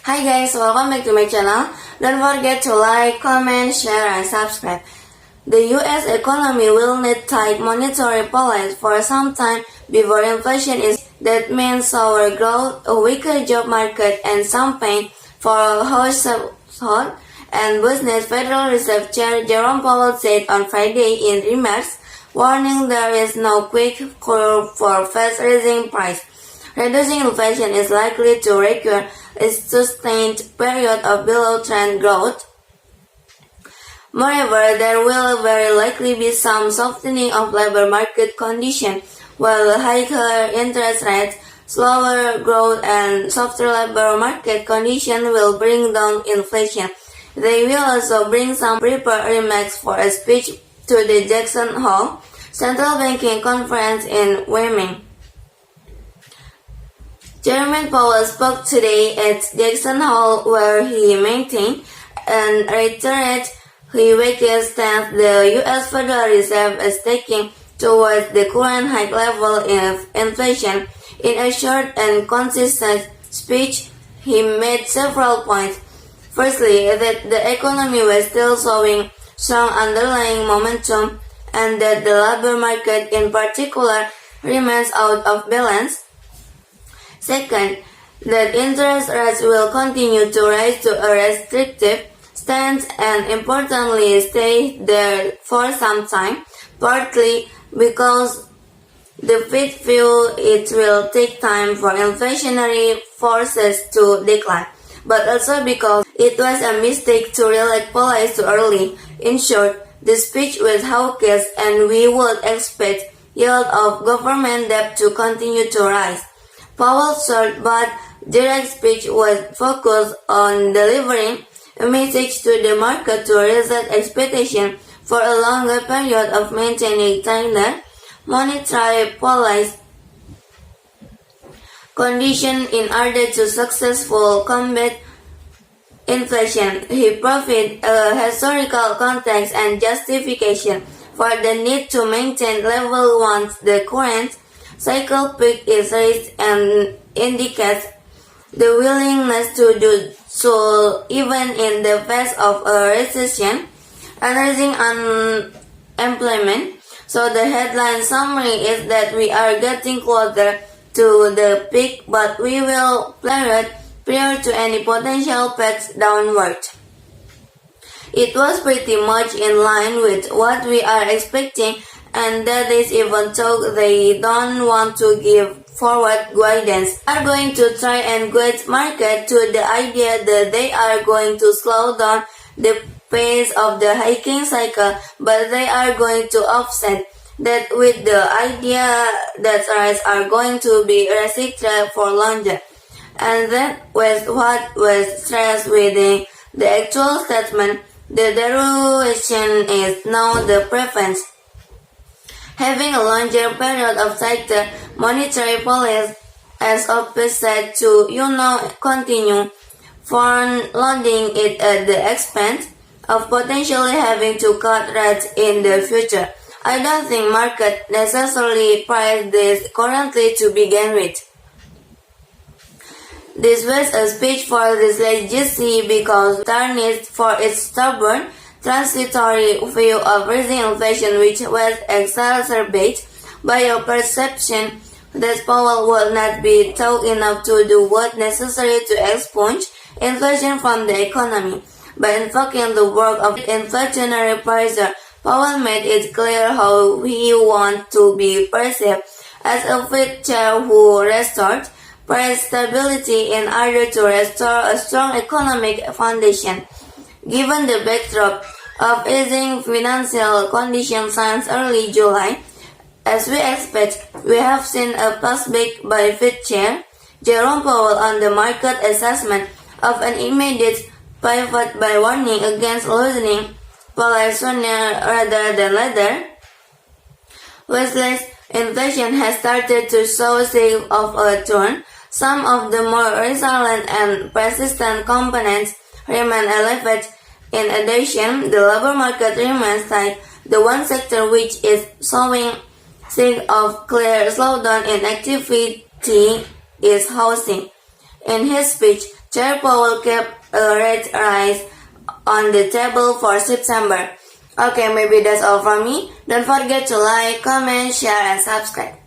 Hi guys, welcome back to my channel. Don't forget to like, comment, share, and subscribe. The US economy will need tight monetary policy for some time before inflation is. That means slower growth, a weaker job market, and some pain for household and business. Federal Reserve Chair Jerome Powell said on Friday in remarks, warning there is no quick cure for fast rising price. Reducing inflation is likely to require a sustained period of below-trend growth. Moreover, there will very likely be some softening of labor market conditions, while higher interest rates, slower growth, and softer labor market conditions will bring down inflation. They will also bring some prepared remarks for a speech to the Jackson Hole Central Banking Conference in Wyoming. Chairman Powell spoke today at Jackson Hole, where he maintained and reiterated his weakest stance the U.S. Federal Reserve is taking towards the current high level of inflation. In a short and consistent speech, he made several points. Firstly, that the economy was still showing strong underlying momentum and that the labor market in particular remains out of balance. Second, that interest rates will continue to rise to a restrictive stance and importantly stay there for some time, partly because the Fed feel it will take time for inflationary forces to decline, but also because it was a mistake to relax policy too early. In short, the speech was hawkish and we would expect yield of government debt to continue to rise. Powell's short but direct speech was focused on delivering a message to the market to reset expectations for a longer period of maintaining tighter monetary policy conditions in order to successfully combat inflation. He provided a historical context and justification for the need to maintain level once the current cycle peak is reached and indicates the willingness to do so even in the face of a recession and rising unemployment. So the headline summary is that we are getting closer to the peak, but we will play it prior to any potential path downward. It was pretty much in line with what we are expecting, and that is even though they don't want to give forward guidance. They are going to try and guide market to the idea that they are going to slow down the pace of the hiking cycle, but they are going to offset that with the idea that rates are going to be restricted for longer. And then with what was stressed within the actual statement, the derivation is now the preference. Having a longer period of tighter monetary policy as opposite to, continue front-loading it at the expense of potentially having to cut rates in the future. I don't think market necessarily price this currently to begin with. This was a speech for this legacy because tarnished for its stubborn, transitory view of rising inflation, which was exacerbated by a perception that Powell would not be taught enough to do what necessary to expunge inflation from the economy. By invoking the word of inflationary pressure, Powell made it clear how he wants to be perceived as a Fed chair who restored price stability in order to restore a strong economic foundation. Given the backdrop of easing financial conditions since early July, as we expect, we have seen a pushback by Fed Chair Jerome Powell on the market assessment of an immediate pivot by warning against loosening policy sooner rather than later. Westless inflation has started to show signs of a turn. Some of the more resilient and persistent components remain elevated. In addition, the labor market remains tight. The one sector which is showing signs of clear slowdown in activity is housing. In his speech, Chair Powell kept a rate rise on the table for September. Okay, maybe that's all from me. Don't forget to like, comment, share, and subscribe.